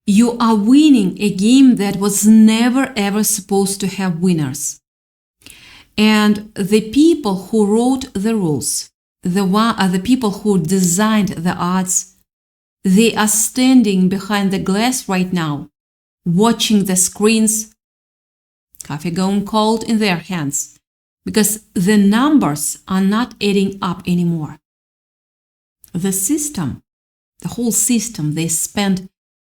You are winning a game that was never ever supposed to have winners. And the people who wrote the rules, the people who designed the odds, they are standing behind the glass right now, watching the screens, coffee going cold in their hands, because the numbers are not adding up anymore. The system, the whole system, they spent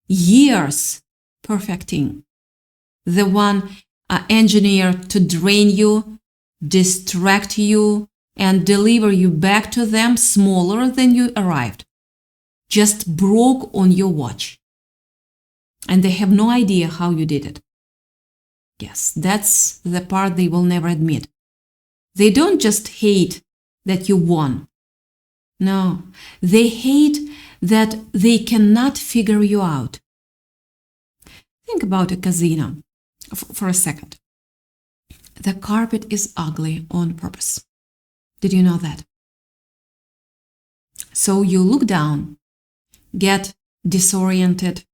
years perfecting. The one engineered to drain you, distract you, and deliver you back to them smaller than you arrived, just broke on your watch. And they have no idea how you did it. Yes, that's the part they will never admit. They don't just hate that you won. No, they hate that they cannot figure you out. Think about a casino for a second. The carpet is ugly on purpose. Did you know that? So you look down, get disoriented,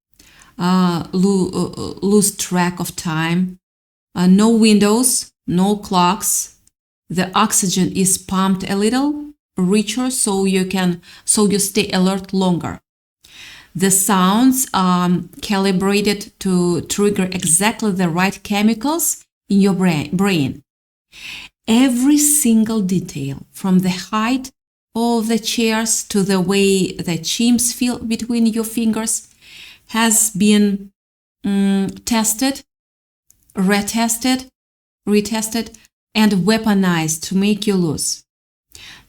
lose track of time, no windows, no clocks. The oxygen is pumped a little richer so you stay alert longer. The sounds are calibrated to trigger exactly the right chemicals in your brain. Every single detail, from the height of the chairs to the way the chims feel between your fingers, has been tested, retested, and weaponized to make you lose.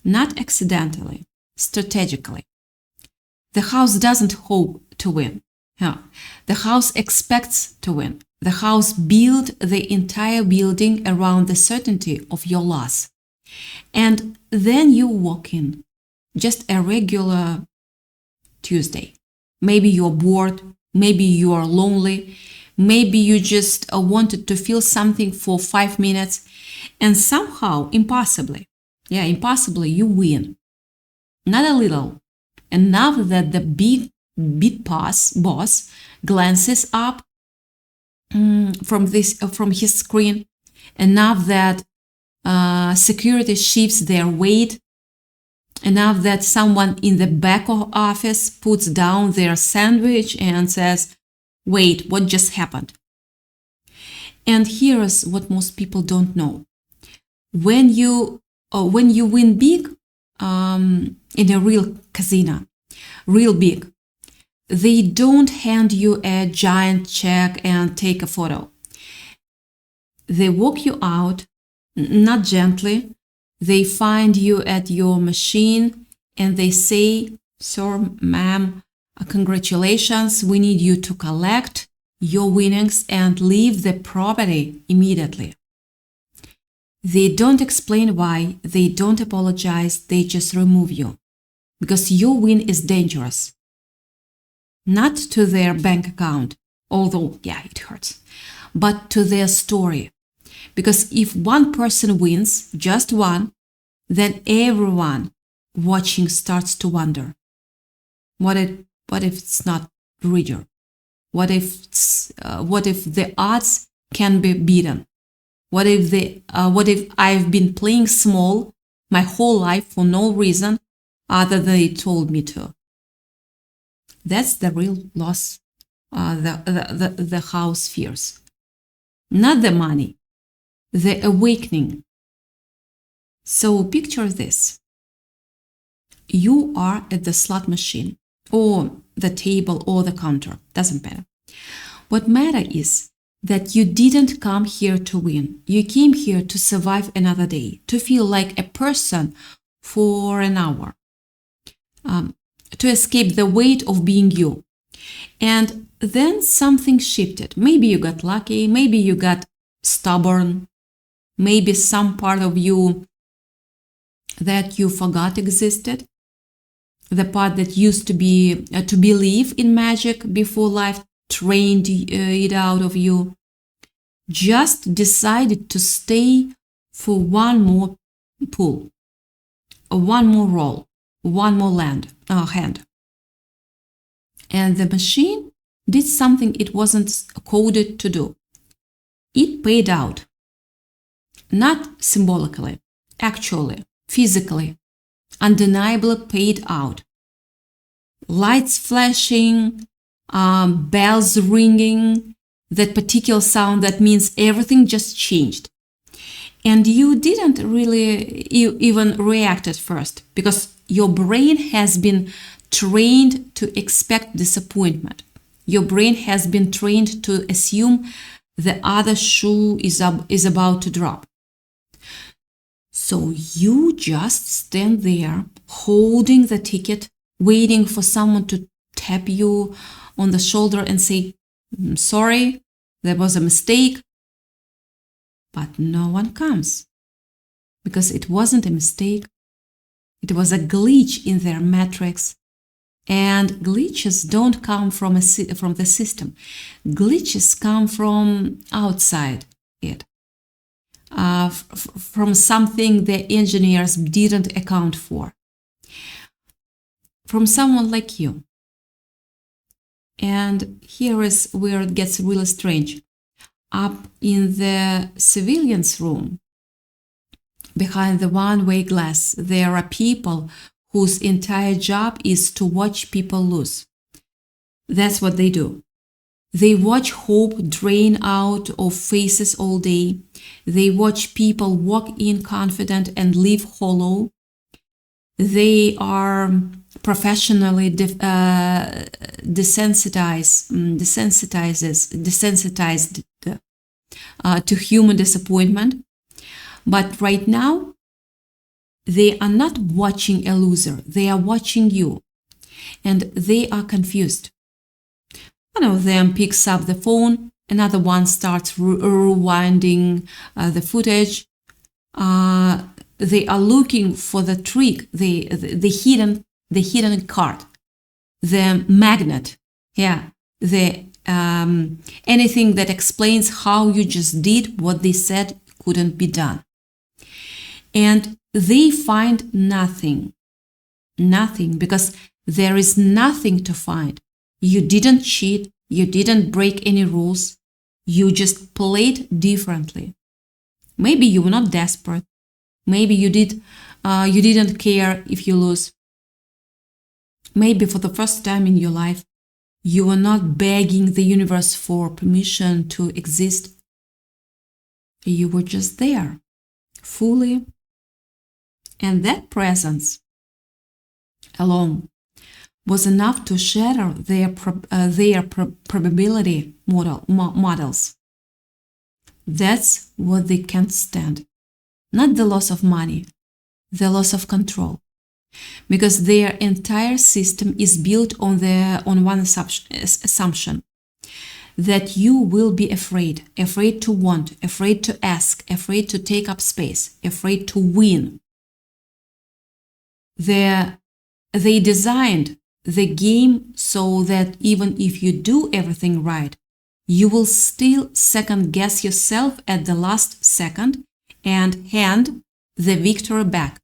Not accidentally, strategically. The house doesn't hope to win. No. The house expects to win. The house built the entire building around the certainty of your loss. And then you walk in, just a regular Tuesday. Maybe you're bored, maybe you are lonely, maybe you just wanted to feel something for 5 minutes, and somehow, impossibly, you win. Not a little, enough that the big boss glances up from his screen, enough that security shifts their weight, enough that someone in the back of office puts down their sandwich and says, "Wait, what just happened?" And here's what most people don't know. When you win big in a real casino, real big, they don't hand you a giant check and take a photo. They walk you out, not gently. They find you at your machine and they say, "Sir, ma'am, congratulations, we need you to collect your winnings and leave the property immediately." They don't explain why, they don't apologize, they just remove you. Because your win is dangerous. Not to their bank account, although, it hurts, but to their story. Because if one person wins, just one, then everyone watching starts to wonder, what if it's not rigged? What if the odds can be beaten? What if I've been playing small my whole life for no reason other than they told me to? That's the real loss the house fears. Not the money, the awakening. So picture this. You are at the slot machine or the table or the counter, doesn't matter. What matters is that you didn't come here to win. You came here to survive another day, to feel like a person for an hour, to escape the weight of being you. And then something shifted. Maybe you got lucky, maybe you got stubborn, maybe some part of you that you forgot existed, the part that used to believe in magic before life trained it out of you, just decided to stay for one more pull, one more roll, one more hand. And the machine did something it wasn't coded to do. It paid out. Not symbolically, actually, physically, undeniably paid out. Lights flashing, bells ringing, that particular sound that means everything just changed. And you didn't really even react at first because your brain has been trained to expect disappointment. Your brain has been trained to assume the other shoe is about to drop. So you just stand there holding the ticket, waiting for someone to tap you on the shoulder and say, sorry, there was a mistake. But no one comes because it wasn't a mistake. It was a glitch in their matrix. And glitches don't come from the system. Glitches come from outside it, from something the engineers didn't account for, from someone like you. And here is where it gets really strange. Up in the civilians' room, behind the one-way glass, there are people whose entire job is to watch people lose. That's what they do. They watch hope drain out of faces all day. They watch people walk in confident and leave hollow. They are professionally desensitized to human disappointment. But right now, they are not watching a loser. They are watching you. And they are confused. One of them picks up the phone. Another one starts rewinding the footage. They are looking for the trick, the hidden card, the magnet. Yeah, anything that explains how you just did what they said couldn't be done. And they find nothing, because there is nothing to find. You didn't cheat, you didn't break any rules, you just played differently. Maybe you were not desperate. Maybe you didn't care if you lose. Maybe for the first time in your life, you were not begging the universe for permission to exist. You were just there, fully. And that presence alone was enough to shatter their probability models. That's what they can't stand. Not the loss of money, the loss of control. Because their entire system is built on one assumption, that you will be afraid to want, afraid to ask, afraid to take up space, afraid to win. They designed the game so that even if you do everything right, you will still second guess yourself at the last second and hand the victory back.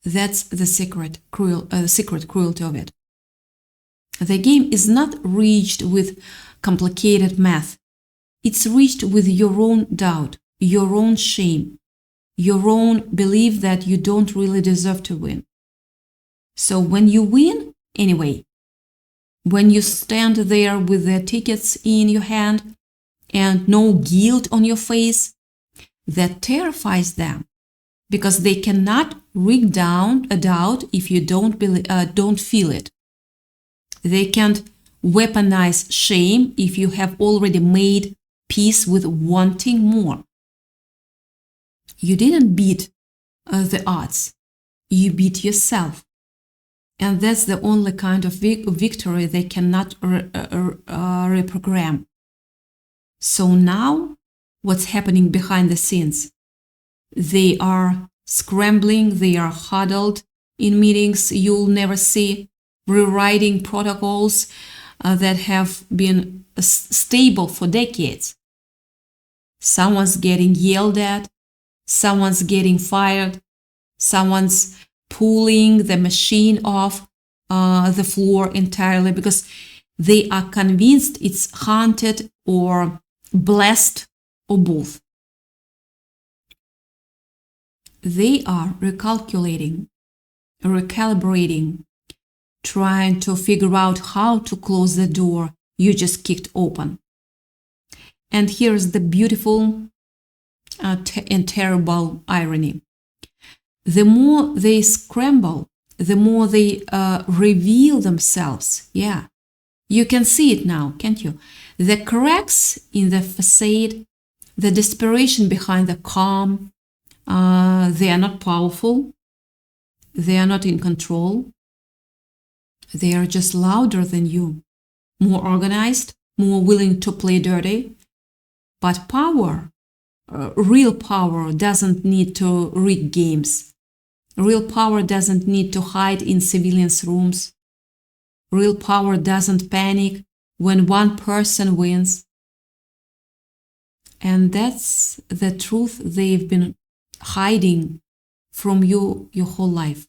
That's the secret cruelty of it. The game is not reached with complicated math. It's reached with your own doubt, your own shame, your own belief that you don't really deserve to win. So when you win, anyway, when you stand there with the tickets in your hand and no guilt on your face, that terrifies them because they cannot rig down a doubt if you don't feel it. They can't weaponize shame if you have already made peace with wanting more. You didn't beat the odds. You beat yourself. And that's the only kind of victory they cannot reprogram. So now, what's happening behind the scenes? They are scrambling, they are huddled in meetings you'll never see, rewriting protocols that have been stable for decades. Someone's getting yelled at, someone's getting fired, someone's pulling the machine off the floor entirely because They are convinced it's haunted or blessed or both. They are recalculating, recalibrating, trying to figure out how to close the door you just kicked open. And here's the beautiful and terrible irony. The more they scramble, the more they reveal themselves. Yeah, you can see it now, can't you? The cracks in the facade, the desperation behind the calm, they are not powerful. They are not in control. They are just louder than you, more organized, more willing to play dirty. But power, real power, doesn't need to rig games. Real power doesn't need to hide in civilians' rooms. Real power doesn't panic when one person wins. And that's the truth they've been hiding from you your whole life.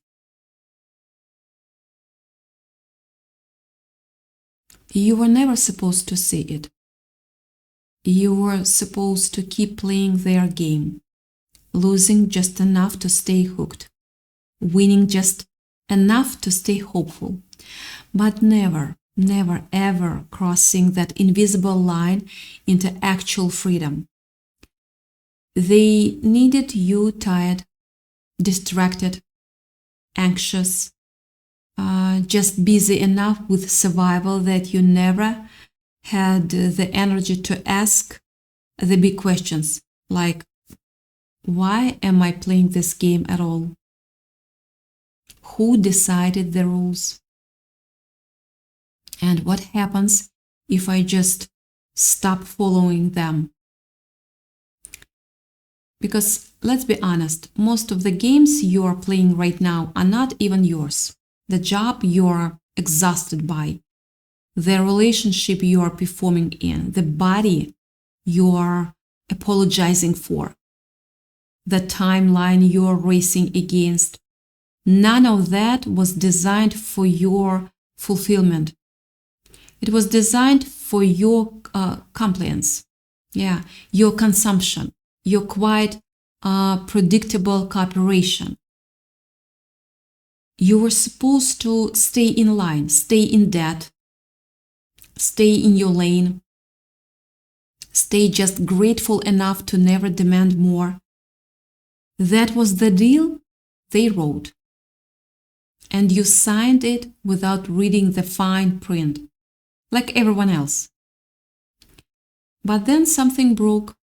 You were never supposed to see it. You were supposed to keep playing their game, losing just enough to stay hooked, winning just enough to stay hopeful, but never, never, ever crossing that invisible line into actual freedom. They needed you tired, distracted, anxious, just busy enough with survival that you never had the energy to ask the big questions like, why am I playing this game at all? Who decided the rules? And what happens if I just stop following them? Because let's be honest, most of the games you are playing right now are not even yours. The job you are exhausted by, the relationship you are performing in, the body you are apologizing for, the timeline you are racing against. None of that was designed for your fulfillment. It was designed for your compliance, your consumption, your quite predictable cooperation. You were supposed to stay in line, stay in debt, stay in your lane, stay just grateful enough to never demand more. That was the deal they wrote. And you signed it without reading the fine print, like everyone else. But then something broke.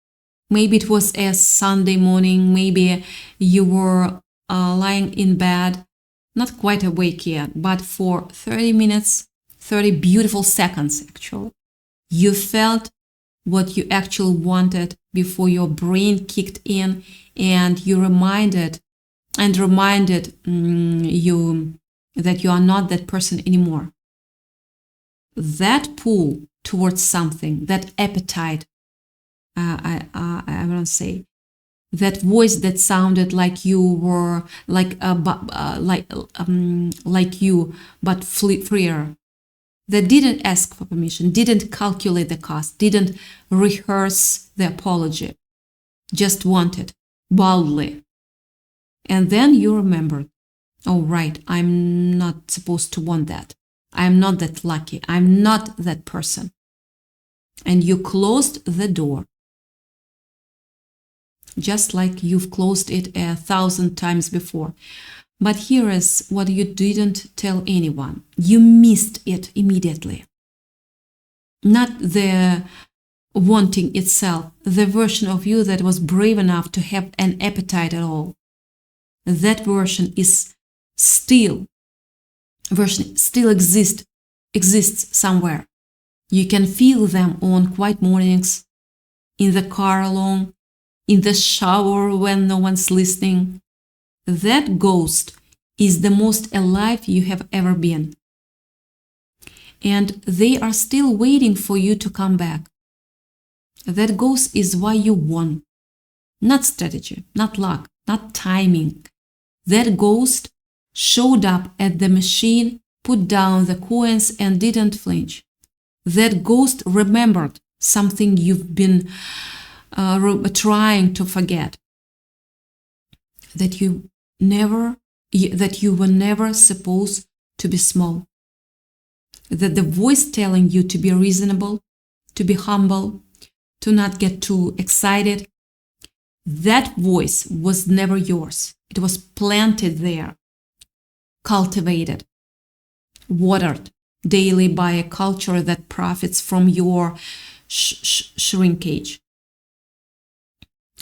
Maybe it was a Sunday morning, maybe you were lying in bed, not quite awake yet, but for 30 minutes, 30 beautiful seconds actually, you felt what you actually wanted before your brain kicked in and you reminded you that you are not that person anymore. That pull towards something, that appetite, I want to say, that voice that sounded like you were like you, but freer, that didn't ask for permission, didn't calculate the cost, didn't rehearse the apology, just wanted boldly. And then you remembered, oh right, I'm not supposed to want that. I'm not that lucky. I'm not that person. And you closed the door, just like you've closed it 1,000 times before. But here is what you didn't tell anyone. You missed it immediately. Not the wanting itself, the version of you that was brave enough to have an appetite at all. That version still exists somewhere. You can feel them on quiet mornings, in the car alone, in the shower when no one's listening. That ghost is the most alive you have ever been. And they are still waiting for you to come back. That ghost is why you won. Not strategy, not luck, not timing. That ghost showed up at the machine, put down the coins and didn't flinch. That ghost remembered something you've been trying to forget. That you were never supposed to be small. That the voice telling you to be reasonable, to be humble, to not get too excited, that voice was never yours. It was planted there, cultivated, watered daily by a culture that profits from your shrinkage.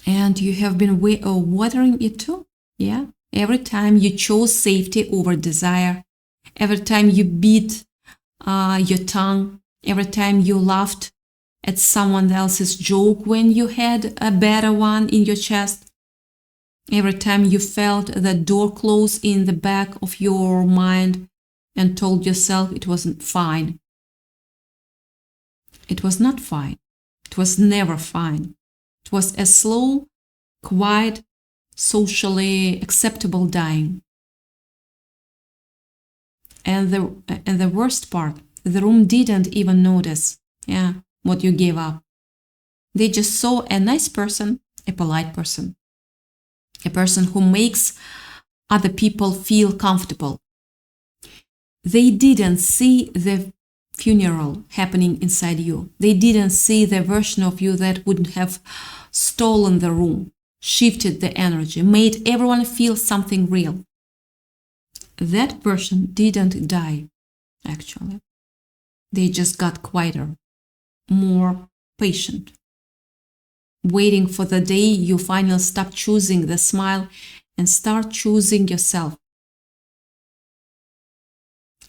And you have been watering it too, yeah? Every time you chose safety over desire, every time you beat your tongue, every time you laughed at someone else's joke when you had a better one in your chest, every time you felt the door close in the back of your mind and told yourself it wasn't fine. It was not fine. It was never fine. It was a slow, quiet, socially acceptable dying. And the worst part, the room didn't even notice, what you gave up. They just saw a nice person, a polite person, a person who makes other people feel comfortable. They didn't see the funeral happening inside you. They didn't see the version of you that would have stolen the room, shifted the energy, made everyone feel something real. That person didn't die, actually. They just got quieter, more patient, waiting for the day you finally stop choosing the smile and start choosing yourself.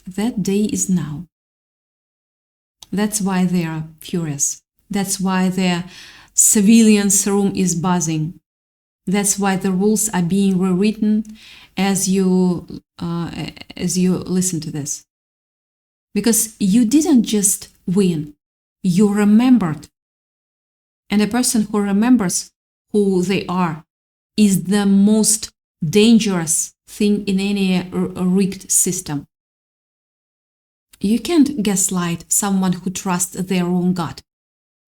That day is now. That's why they are furious. That's why their surveillance room is buzzing. That's why the rules are being rewritten as you listen to this. Because you didn't just win, you remembered. And a person who remembers who they are is the most dangerous thing in any rigged system. You can't gaslight someone who trusts their own gut.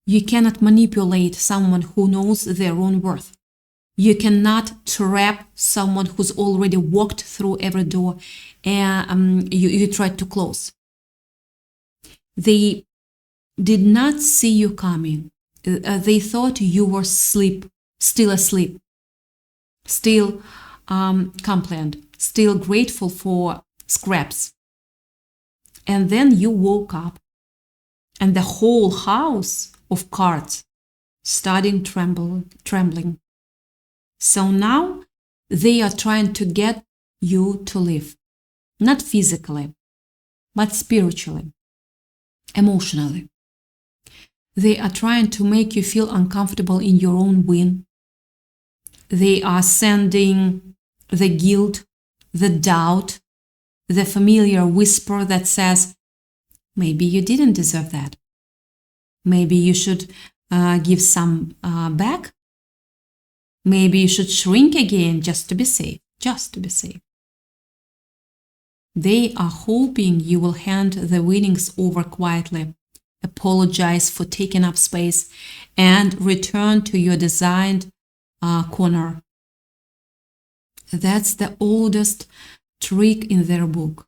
You cannot manipulate someone who knows their own worth. You cannot trap someone who's already walked through every door and you tried to close. They did not see you coming. They thought you were still asleep, still compliant, still grateful for scraps. And then you woke up and the whole house of cards started trembling. So now they are trying to get you to live, not physically, but spiritually, emotionally. They are trying to make you feel uncomfortable in your own win. They are sending the guilt, the doubt, the familiar whisper that says, maybe you didn't deserve that. Maybe you should give some back. Maybe you should shrink again just to be safe, They are hoping you will hand the winnings over quietly, apologize for taking up space, and return to your designed corner. That's the oldest trick in their book.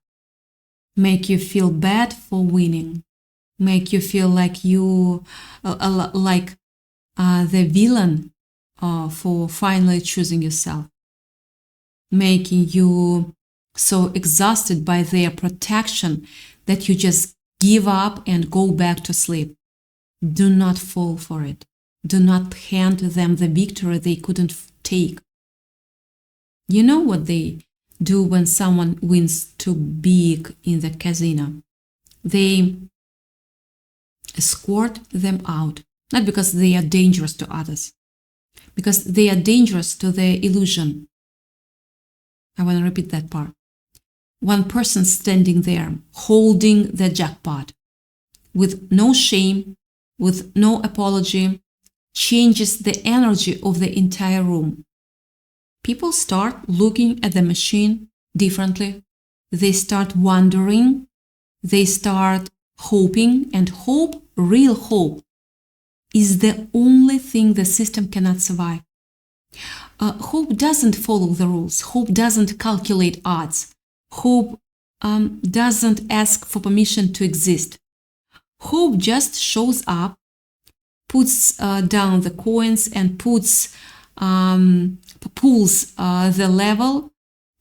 Make you feel bad for winning. Make you feel like you, the villain for finally choosing yourself. Making you so exhausted by their protection that you just give up and go back to sleep. Do not fall for it. Do not hand them the victory they couldn't take. You know what they do when someone wins too big in the casino? They escort them out, not because they are dangerous to others, because they are dangerous to their illusion. I want to repeat that part. One person standing there, holding the jackpot, with no shame, with no apology, changes the energy of the entire room. People start looking at the machine differently. They start wondering. They start hoping, and hope, real hope, is the only thing the system cannot survive. Hope doesn't follow the rules. Hope doesn't calculate odds. Hope doesn't ask for permission to exist. Hope just shows up, puts down the coins, and pulls the level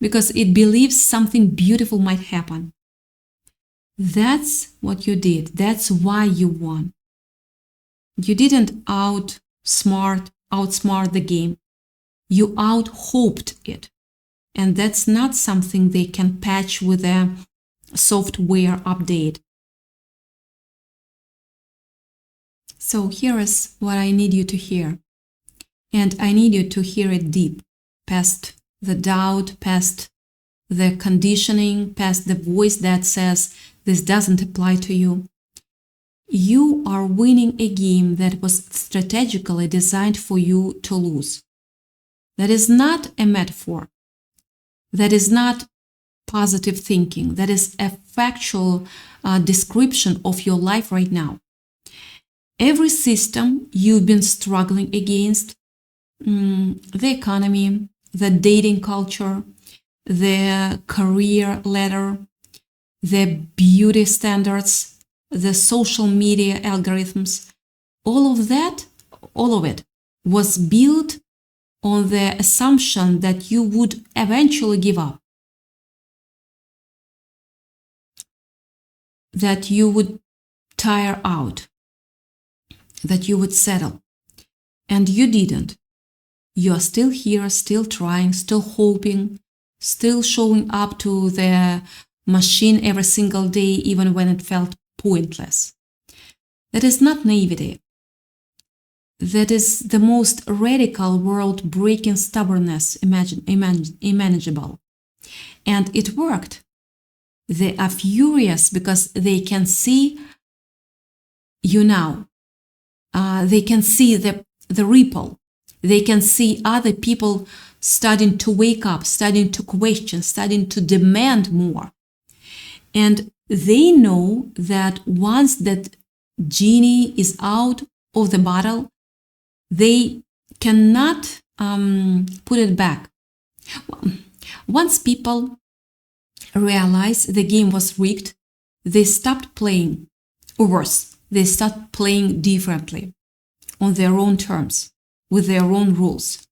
because it believes something beautiful might happen. That's what you did. That's why you won. You didn't outsmart the game. You out-hoped it. And that's not something they can patch with a software update. So here is what I need you to hear. And I need you to hear it deep, past the doubt, past the conditioning, past the voice that says this doesn't apply to you. You are winning a game that was strategically designed for you to lose. That is not a metaphor. That is not positive thinking. That is a factual description of your life right now. Every system you've been struggling against, the economy, the dating culture, the career ladder, the beauty standards, the social media algorithms, all of it was built on the assumption that you would eventually give up, that you would tire out, that you would settle. And you didn't. You are still here, still trying, still hoping, still showing up to the machine every single day, even when it felt pointless. That is not naivety. That is the most radical, world-breaking stubbornness imaginable. And it worked. They are furious because they can see you now. They can see the ripple. They can see other people starting to wake up, starting to question, starting to demand more. And they know that once that genie is out of the bottle, they cannot put it back. Once people realize the game was rigged, they stopped playing. Or worse, they start playing differently, on their own terms, with their own rules.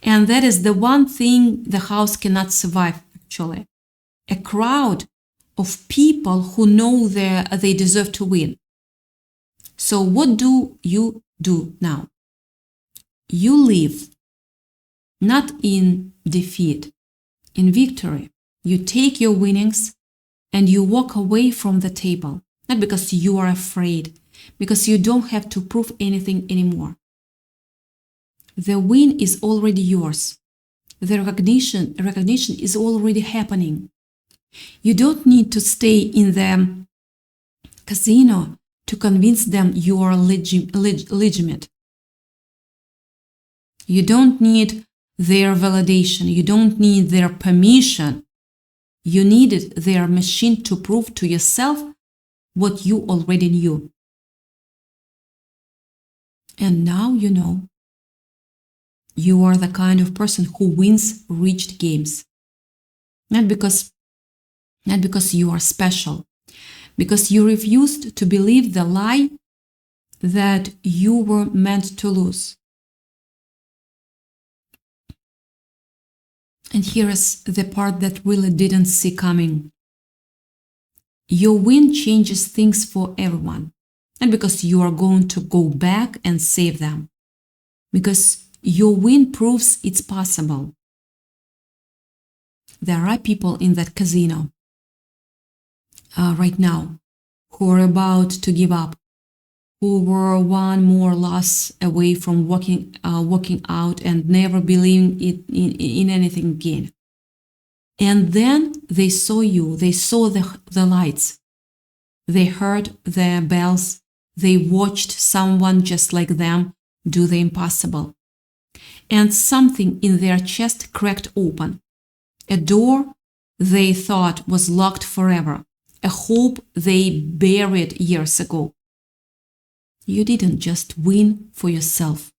And that is the one thing the house cannot survive, actually. A crowd of people who know they deserve to win. So what do you do now? You live, not in defeat, in victory. You take your winnings and you walk away from the table, not because you are afraid, because you don't have to prove anything anymore. The win is already yours. The recognition is already happening. You don't need to stay in the casino to convince them you are legitimate. You don't need their validation. You don't need their permission. You needed their machine to prove to yourself what you already knew. And now you know. You are the kind of person who wins rigged games. Not because you are special, because you refused to believe the lie that you were meant to lose. And here is the part that really didn't see coming. Your win changes things for everyone, not because you are going to go back and save them, because your win proves it's possible. There are people in that casino right now who are about to give up, who were one more loss away from walking out and never believing in anything again. And then they saw you, they saw the lights, they heard the bells, they watched someone just like them do the impossible. And something in their chest cracked open. A door they thought was locked forever. a hope they buried years ago. You didn't just win for yourself.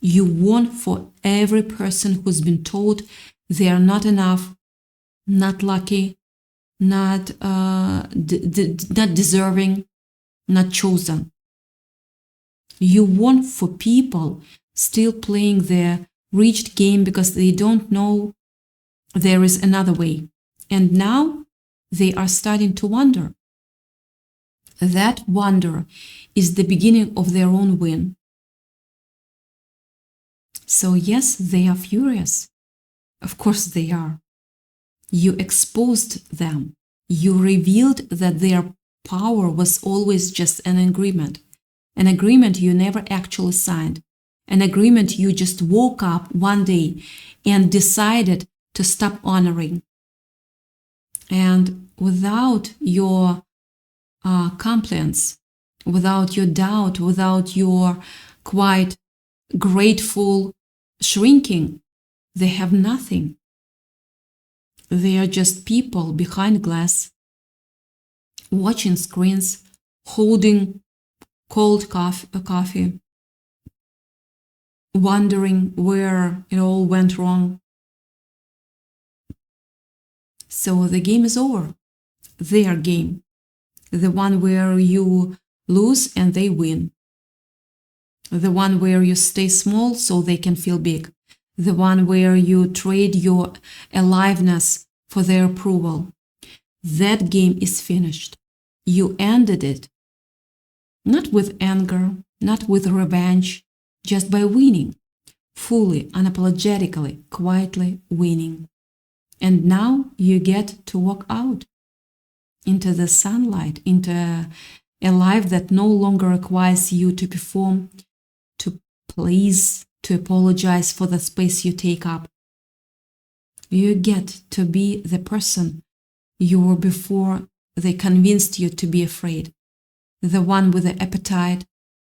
You won for every person who's been told they are not enough, not lucky, not deserving, not chosen. You won for people still playing their rigged game because they don't know there is another way. And now they are starting to wonder. That wonder is the beginning of their own win. So yes, they are furious. Of course they are. You exposed them. You revealed that their power was always just an agreement you never actually signed, an agreement you just woke up one day and decided to stop honoring. And without your compliance, without your doubt, without your quite grateful shrinking, they have nothing. They are just people behind glass, watching screens, holding cold coffee, wondering where it all went wrong. So the game is over. Their game. The one where you lose and they win. The one where you stay small so they can feel big. The one where you trade your aliveness for their approval. That game is finished. You ended it. Not with anger, not with revenge, just by winning. Fully, unapologetically, quietly winning. And now you get to walk out into the sunlight, into a life that no longer requires you to perform, to please, to apologize for the space you take up. You get to be the person you were before they convinced you to be afraid. The one with the appetite,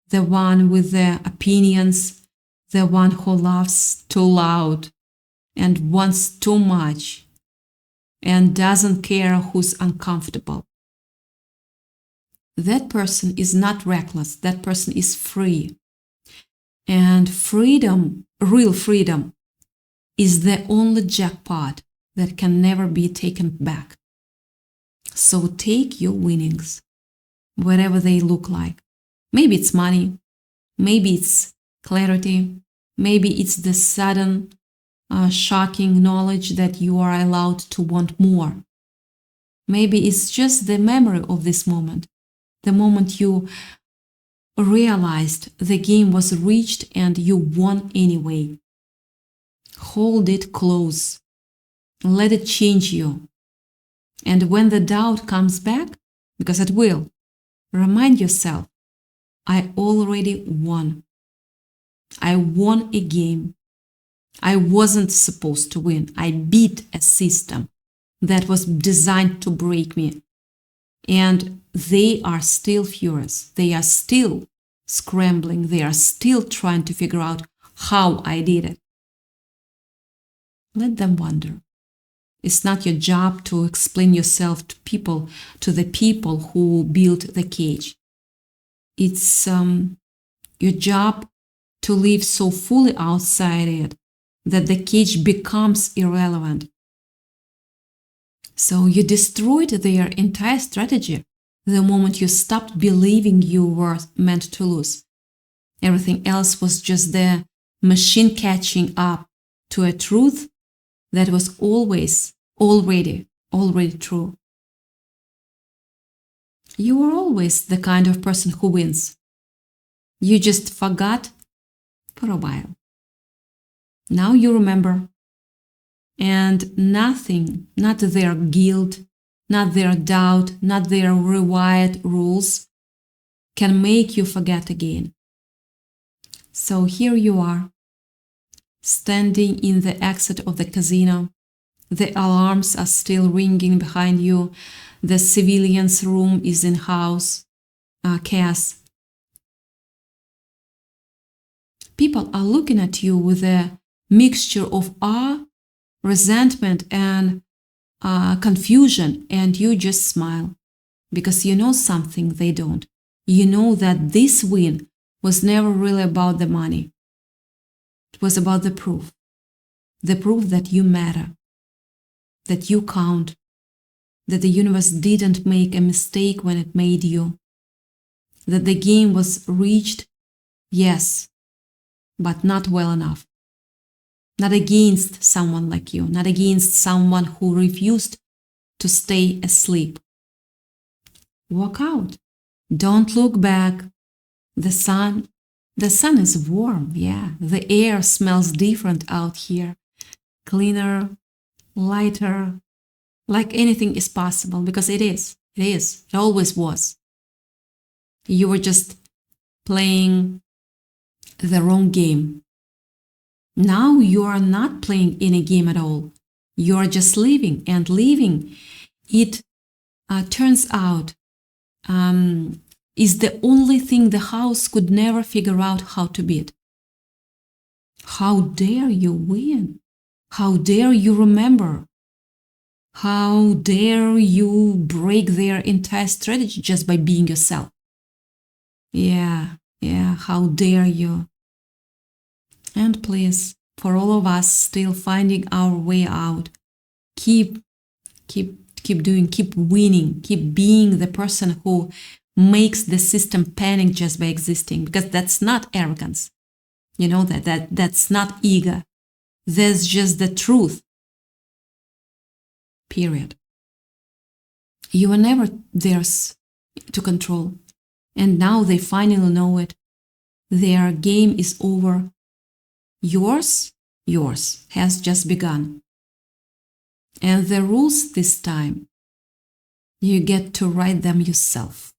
the one with the opinions, the one who laughs too loud and wants too much and doesn't care who's uncomfortable. That person is not reckless. That person is free. And freedom, real freedom, is the only jackpot that can never be taken back. So take your winnings, whatever they look like. Maybe it's money, maybe it's clarity, maybe it's the sudden, shocking knowledge that you are allowed to want more. Maybe it's just the memory of this moment, the moment you realized the game was reached and you won anyway. Hold it close. Let it change you. And when the doubt comes back, because it will, remind yourself, I already won. I won a game. I wasn't supposed to win. I beat a system that was designed to break me. And they are still furious. They are still scrambling. They are still trying to figure out how I did it. Let them wonder. It's not your job to explain yourself to the people who built the cage. It's your job to live so fully outside it that the cage becomes irrelevant. So you destroyed their entire strategy the moment you stopped believing you were meant to lose. Everything else was just the machine catching up to a truth that was already true. You were always the kind of person who wins. You just forgot for a while. Now you remember. And nothing, not their guilt, not their doubt, not their rewired rules, can make you forget again. So here you are, standing in the exit of the casino. The alarms are still ringing behind you. The civilian's room is in chaos. People are looking at you with a mixture of awe, resentment, and confusion, and you just smile because you know something they don't. You know that this win was never really about the money. It was about the proof that you matter, that you count, that the universe didn't make a mistake when it made you, that the game was reached, yes, but not well enough. Not against someone like you, not against someone who refused to stay asleep. Walk out. Don't look back. The sun is warm, yeah. The air smells different out here. Cleaner, lighter, like anything is possible, because it is. It always was. You were just playing the wrong game. Now you are not playing any game at all. You are just living, and living, it turns out, is the only thing the house could never figure out how to beat. How dare you win? How dare you remember? How dare you break their entire strategy just by being yourself? Yeah, how dare you? And please, for all of us still finding our way out, keep doing, keep winning, keep being the person who makes the system panic just by existing, because that's not arrogance. You know that's not ego. That's just the truth. Period. You were never theirs to control, and now they finally know it. Their game is over. Yours has just begun. And the rules this time, you get to write them yourself.